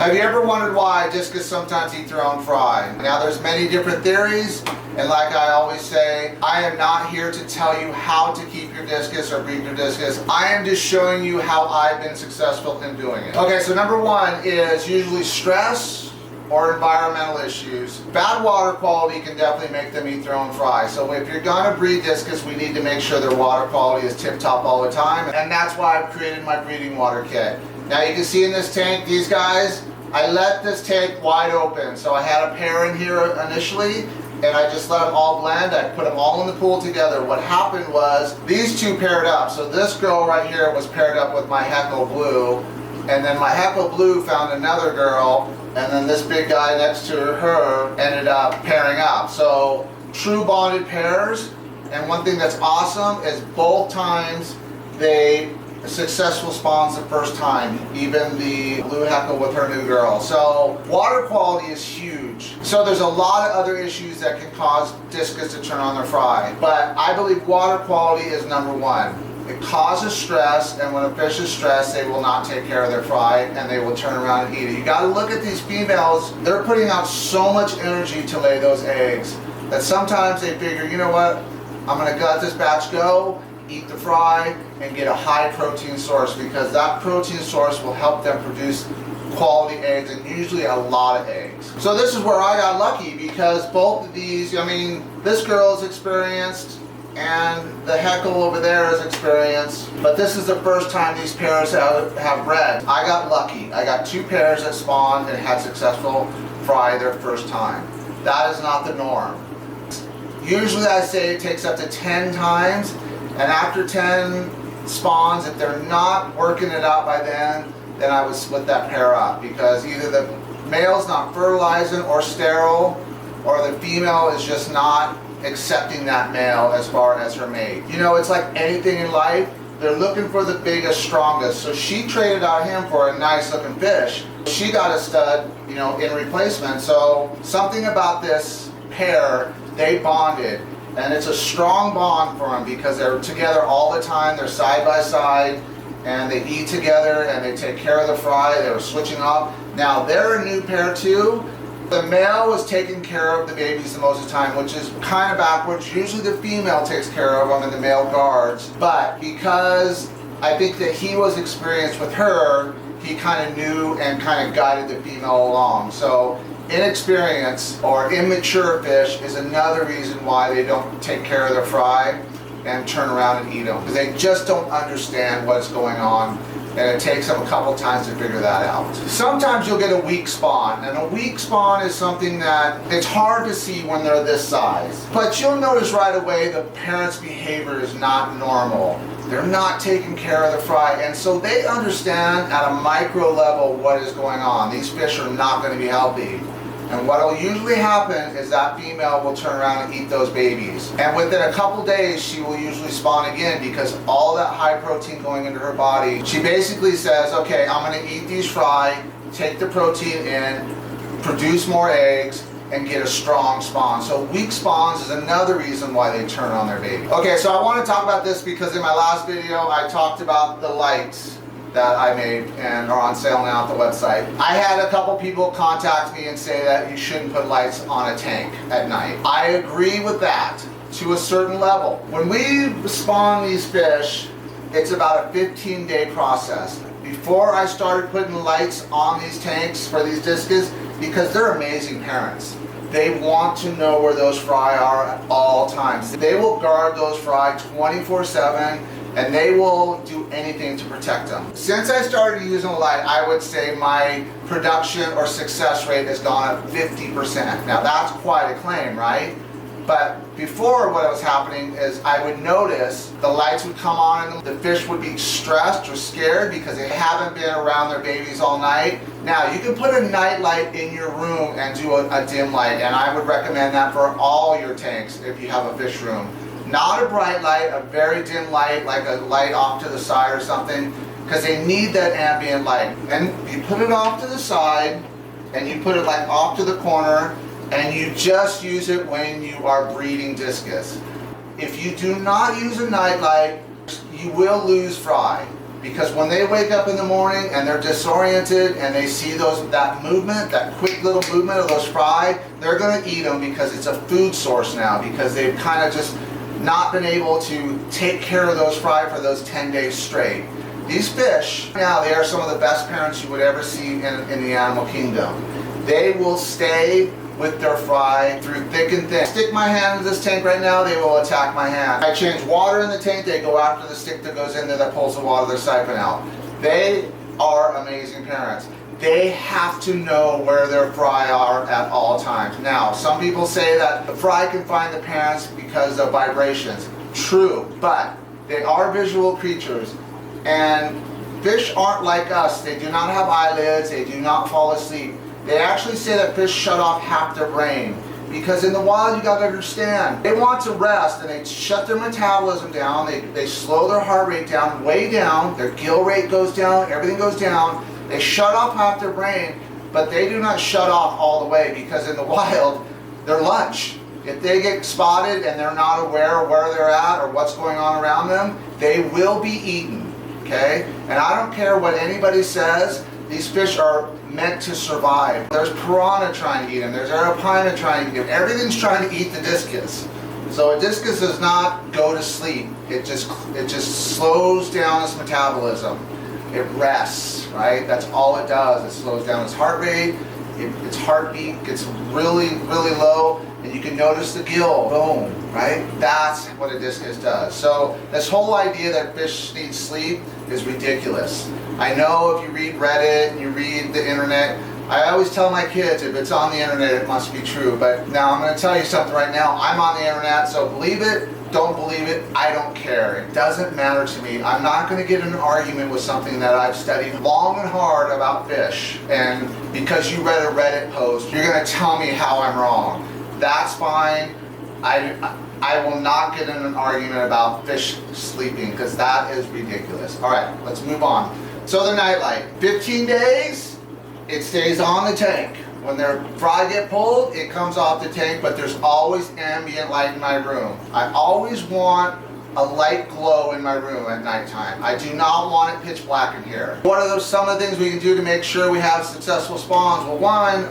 Have you ever wondered why discus sometimes eat their own fry? Now there's many different theories, and like I always say, I am not here to tell you how to keep your discus or breed your discus. I am just showing you how I've been successful in doing it. Okay, so number one is usually stress or environmental issues. Bad water quality can definitely make them eat their own fry. So if you're gonna breed discus, we need to make sure their water quality is tip-top all the time, and that's why I've created my breeding water kit. Now you can see in this tank, these guys, I let this tank wide open. So I had a pair in here initially, and I just let them all blend. I put them all in the pool together. What happened was, these two paired up. So this girl right here was paired up with my Heckle Blue, and then my Heckle Blue found another girl, and then this big guy next to her ended up pairing up. So true bonded pairs, and one thing that's awesome is both times they successful spawns the first time, even the blue Heckle with her new girl. So water quality is huge. So there's a lot of other issues that can cause discus to turn on their fry, but I believe water quality is number one. It causes stress, and when a fish is stressed, they will not take care of their fry and they will turn around and eat it. You got to look at these females. They're putting out so much energy to lay those eggs that sometimes they figure, you know what, I'm going to let this batch go, eat the fry, and get a high protein source, because that protein source will help them produce quality eggs, and usually a lot of eggs. So this is where I got lucky, because both of these, I mean, this girl is experienced and the Heckle over there is experienced, but this is the first time these pairs have bred. I got lucky. I got two pairs that spawned and had successful fry their first time. That is not the norm. Usually I say it takes up to 10 times, and after 10 spawns, if they're not working it out by then I would split that pair up, because either the male's not fertilizing or sterile, or the female is just not accepting that male as far as her mate. You know, it's like anything in life, they're looking for the biggest, strongest. So she traded out him for a nice looking fish. She got a stud, you know, in replacement. So something about this pair, they bonded. And it's a strong bond for them, because they're together all the time, they're side by side, and they eat together and they take care of the fry. They were switching off. Now they're a new pair too. The male was taking care of the babies the most of the time, which is kind of backwards. Usually the female takes care of them and the male guards. But because I think that he was experienced with her, he kind of knew and kind of guided the female along. So inexperienced or immature fish is another reason why they don't take care of their fry and turn around and eat them, because they just don't understand what's going on, and it takes them a couple times to figure that out. Sometimes you'll get a weak spawn, and a weak spawn is something that it's hard to see when they're this size. But you'll notice right away the parent's behavior is not normal. They're not taking care of the fry, and so they understand at a micro level what is going on. These fish are not going to be healthy. And what will usually happen is that female will turn around and eat those babies. And within a couple days, she will usually spawn again, because all that high protein going into her body, she basically says, okay, I'm going to eat these fry, take the protein in, produce more eggs, and get a strong spawn. So weak spawns is another reason why they turn on their baby. Okay, so I want to talk about this because in my last video, I talked about the lights that I made and are on sale now at the website. I had a couple people contact me and say that you shouldn't put lights on a tank at night. I agree with that to a certain level. When we spawn these fish, it's about a 15-day process. Before I started putting lights on these tanks for these discus, because they're amazing parents. They want to know where those fry are at all times. They will guard those fry 24/7, and they will do anything to protect them. Since I started using a light, I would say my production or success rate has gone up 50%. Now that's quite a claim, right? But before, what was happening is I would notice the lights would come on and the fish would be stressed or scared because they haven't been around their babies all night. Now you can put a night light in your room and do a dim light, and I would recommend that for all your tanks if you have a fish room. Not a bright light, a very dim light, like a light off to the side or something, because they need that ambient light. And you put it off to the side, and you put it like off to the corner, and you just use it when you are breeding discus. If you do not use a night light, you will lose fry. Because when they wake up in the morning and they're disoriented and they see that movement, that quick little movement of those fry, they're going to eat them because it's a food source now, because they've kind of just not been able to take care of those fry for those 10 days straight. These fish, now they are some of the best parents you would ever see in the animal kingdom. They will stay with their fry through thick and thin. Stick my hand into this tank right now, they will attack my hand. I change water in the tank, they go after the stick that goes in there that pulls the water, their siphon out. They are amazing parents. They have to know where their fry are at all times. Now, some people say that the fry can find the parents because of vibrations. True, but they are visual creatures, and fish aren't like us. They do not have eyelids, they do not fall asleep. They actually say that fish shut off half their brain, because in the wild, you gotta understand, they want to rest and they shut their metabolism down, they slow their heart rate down, way down, their gill rate goes down, everything goes down. They shut off half their brain, but they do not shut off all the way, because in the wild, they're lunch. If they get spotted and they're not aware of where they're at or what's going on around them, they will be eaten, okay? And I don't care what anybody says, these fish are meant to survive. There's piranha trying to eat them, there's arapaima trying to eat them, everything's trying to eat the discus. So a discus does not go to sleep, it just slows down its metabolism. It rests, right? That's all it does. It slows down its heart rate, its heartbeat gets really, really low, and you can notice the gill, boom, right? That's what a discus does. So this whole idea that fish need sleep is ridiculous. I know if you read Reddit and you read the internet, I always tell my kids, if it's on the internet, it must be true. But now I'm going to tell you something right now. I'm on the internet, so believe it, don't believe it, I don't care. It doesn't matter to me. I'm not going to get in an argument with something that I've studied long and hard about fish. And because you read a Reddit post, you're going to tell me how I'm wrong. That's fine. I will not get in an argument about fish sleeping, because that is ridiculous. All right, let's move on. So the nightlight, 15 days, it stays on the tank. When their fry get pulled, it comes off the tank, but there's always ambient light in my room. I always want a light glow in my room at nighttime. I do not want it pitch black in here. What are some of the things we can do to make sure we have successful spawns? Well, one,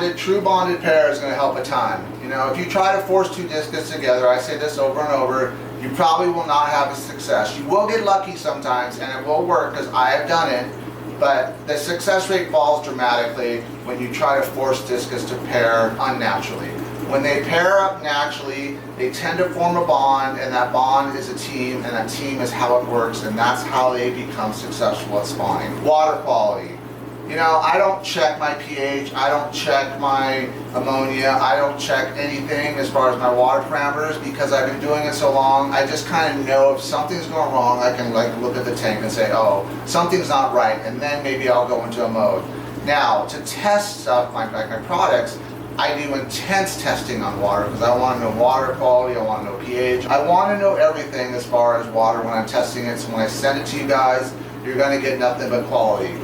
a true bonded pair is going to help a ton. You know, if you try to force two discus together, I say this over and over, you probably will not have a success. You will get lucky sometimes, and it will work, because I have done it. But the success rate falls dramatically when you try to force discus to pair unnaturally. When they pair up naturally, they tend to form a bond, and that bond is a team, and that team is how it works, and that's how they become successful at spawning. Water quality. You know, I don't check my pH, I don't check my ammonia, I don't check anything as far as my water parameters, because I've been doing it so long. I just kind of know if something's going wrong, I can look at the tank and say, oh, something's not right, and then maybe I'll go into a mode. Now, to test stuff like my products, I do intense testing on water, because I want to know water quality, I want to know pH. I want to know everything as far as water when I'm testing it, so when I send it to you guys, you're going to get nothing but quality.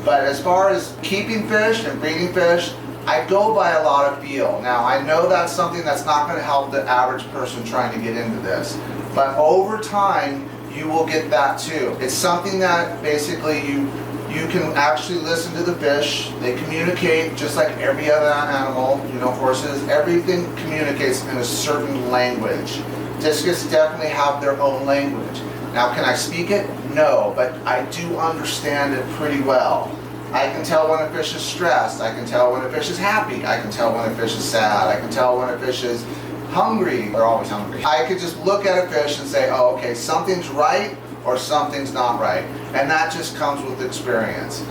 But as far as keeping fish and breeding fish, I go by a lot of feel. Now, I know that's something that's not going to help the average person trying to get into this, but over time, you will get that too. It's something that basically you can actually listen to the fish. They communicate just like every other animal, you know, horses. Everything communicates in a certain language. Discus definitely have their own language. Now, can I speak it? No, but I do understand it pretty well. I can tell when a fish is stressed. I can tell when a fish is happy. I can tell when a fish is sad. I can tell when a fish is hungry. They're always hungry. I could just look at a fish and say, oh, okay, something's right or something's not right. And that just comes with experience,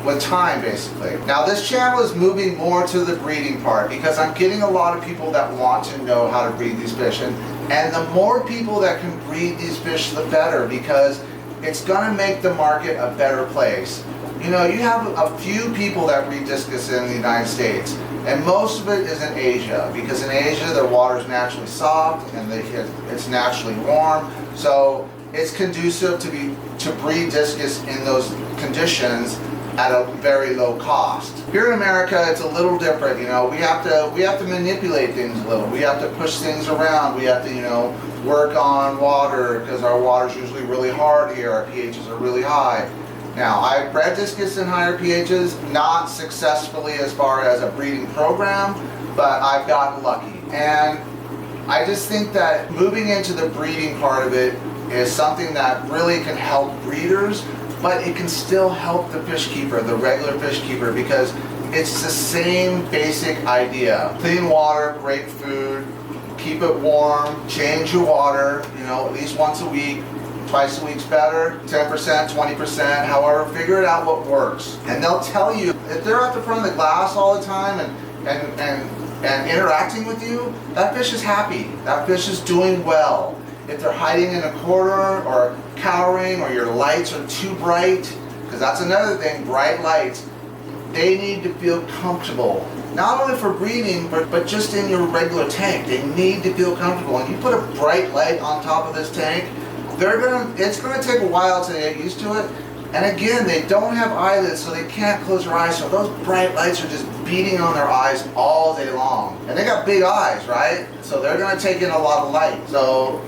with time, basically. Now, this channel is moving more to the breeding part, because I'm getting a lot of people that want to know how to breed these fish. And the more people that can breed these fish, the better, because it's going to make the market a better place. You know, you have a few people that breed discus in the United States, and most of it is in Asia, because in Asia their water is naturally soft and it's naturally warm, so it's conducive to breed discus in those conditions at a very low cost. Here in America, it's a little different. You know, we have to manipulate things a little. We have to push things around. We have to, you know, work on water because our water's usually really hard here. Our pHs are really high. Now, I've bred discus in higher pHs, not successfully as far as a breeding program, but I've gotten lucky. And I just think that moving into the breeding part of it is something that really can help breeders, but it can still help the fish keeper, the regular fish keeper, because it's the same basic idea. Clean water, great food, keep it warm, change your water, you know, at least once a week. Twice a week's better, 10%, 20%, however, figure it out what works. And they'll tell you, if they're at the front of the glass all the time and interacting with you, that fish is happy. That fish is doing well. If they're hiding in a corner or cowering or your lights are too bright, because that's another thing, bright lights, they need to feel comfortable. Not only for breeding, but just in your regular tank. They need to feel comfortable. And you put a bright light on top of this tank, it's gonna take a while to get used to it. And again, they don't have eyelids, so they can't close their eyes. So those bright lights are just beating on their eyes all day long. And they got big eyes, right? So they're gonna take in a lot of light. So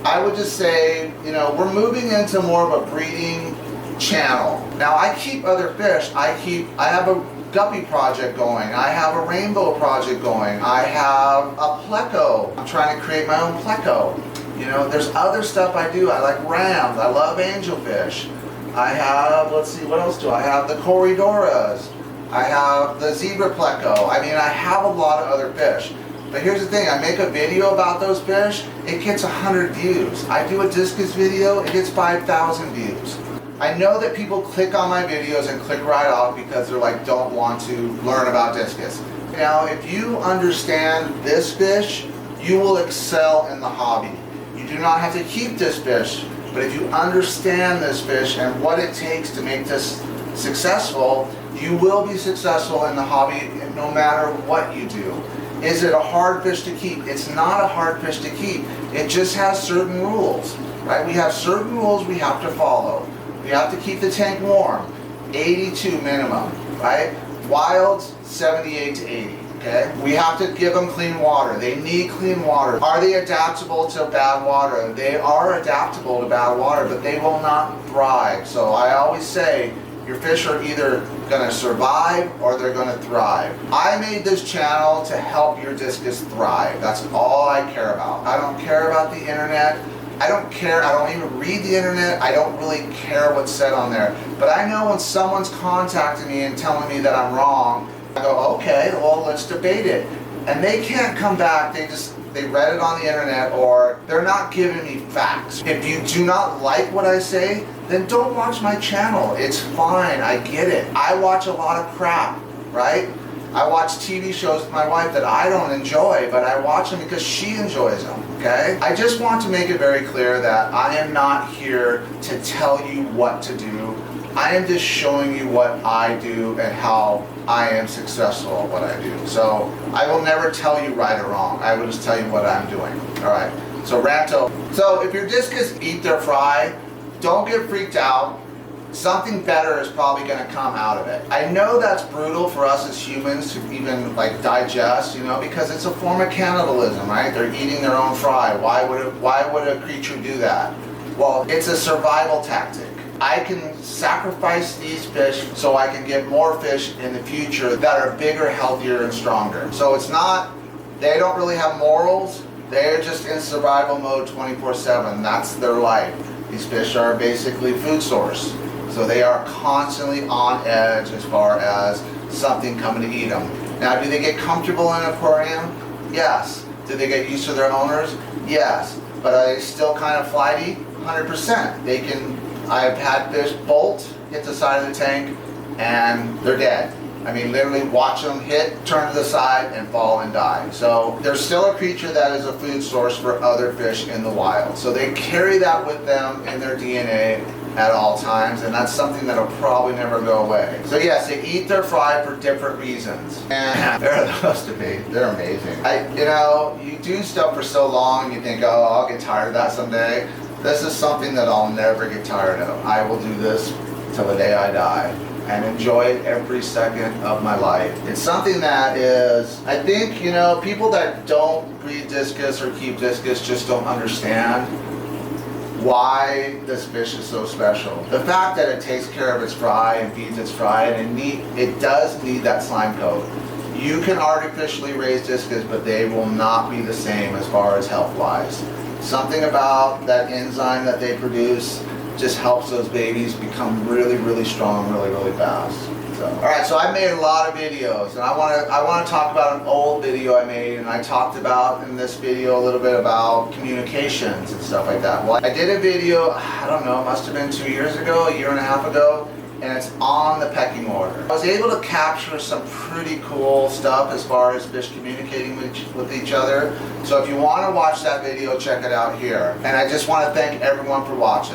I would just say, you know, we're moving into more of a breeding channel. Now I keep other fish. I have a guppy project going. I have a rainbow project going. I have a pleco. I'm trying to create my own pleco. You know, there's other stuff I do. I like rams. I love angelfish. I have, let's see, what else do I have? The corridoras. I have the zebra pleco. I mean, I have a lot of other fish. But here's the thing, I make a video about those fish, it gets 100 views. I do a discus video, it gets 5,000 views. I know that people click on my videos and click right off because they're like, don't want to learn about discus. Now, if you understand this fish, you will excel in the hobby. You do not have to keep this fish, but if you understand this fish and what it takes to make this successful, you will be successful in the hobby no matter what you do. Is it a hard fish to keep? It's not a hard fish to keep. It just has certain rules, right? We have certain rules we have to follow. We have to keep the tank warm, 82 minimum, right? Wilds, 78 to 80. Okay? We have to give them clean water. They need clean water. Are they adaptable to bad water? They are adaptable to bad water, but they will not thrive. So I always say, your fish are either going to survive or they're going to thrive. I made this channel to help your discus thrive. That's all I care about. I don't care about the internet. I don't care. I don't even read the internet. I don't really care what's said on there. But I know when someone's contacting me and telling me that I'm wrong, I go, okay, well, let's debate it. And they can't come back, they read it on the internet, or they're not giving me facts. If you do not like what I say, then don't watch my channel. It's fine, I get it. I watch a lot of crap, right? I watch TV shows with my wife that I don't enjoy, but I watch them because she enjoys them, okay? I just want to make it very clear that I am not here to tell you what to do. I am just showing you what I do and how I am successful at what I do. So I will never tell you right or wrong. I will just tell you what I'm doing. All right. So Parental. So if your discus eat their fry, don't get freaked out. Something better is probably going to come out of it. I know that's brutal for us as humans to even like digest, you know, because it's a form of cannibalism, right? They're eating their own fry. Why would a creature do that? Well, it's a survival tactic. I can sacrifice these fish so I can get more fish in the future that are bigger, healthier, and stronger. So it's not, they don't really have morals. They're just in survival mode 24/7. That's their life. These fish are basically food source. So they are constantly on edge as far as something coming to eat them. Now, do they get comfortable in an aquarium? Yes. Do they get used to their owners? Yes. But are they still kind of flighty? 100%. They can. I've had fish bolt, hit the side of the tank, and they're dead. I mean, literally watch them hit, turn to the side, and fall and die. So there's still a creature that is a food source for other fish in the wild. So they carry that with them in their DNA at all times, and that's something that'll probably never go away. So yes, they eat their fry for different reasons, and they're supposed to be. They're amazing. You know, you do stuff for so long, and you think, oh, I'll get tired of that someday. This is something that I'll never get tired of. I will do this till the day I die. and enjoy it every second of my life. It's something that is, I think, you know, people that don't breed discus or keep discus just don't understand why this fish is so special. The fact that it takes care of its fry and feeds its fry, and it does need that slime coat. You can artificially raise discus, but they will not be the same as far as health-wise. Something about that enzyme that they produce just helps those babies become really, really strong, really, really fast. So, all right, so I made a lot of videos, and I want to talk about an old video I made, and I talked about in this video a little bit about communications and stuff like that. Well, I did a video, I don't know, it must have been 2 years ago, a year and a half ago, and it's on the pecking order. I was able to capture some pretty cool stuff as far as fish communicating with each other. So if you want to watch that video, check it out here. And I just want to thank everyone for watching.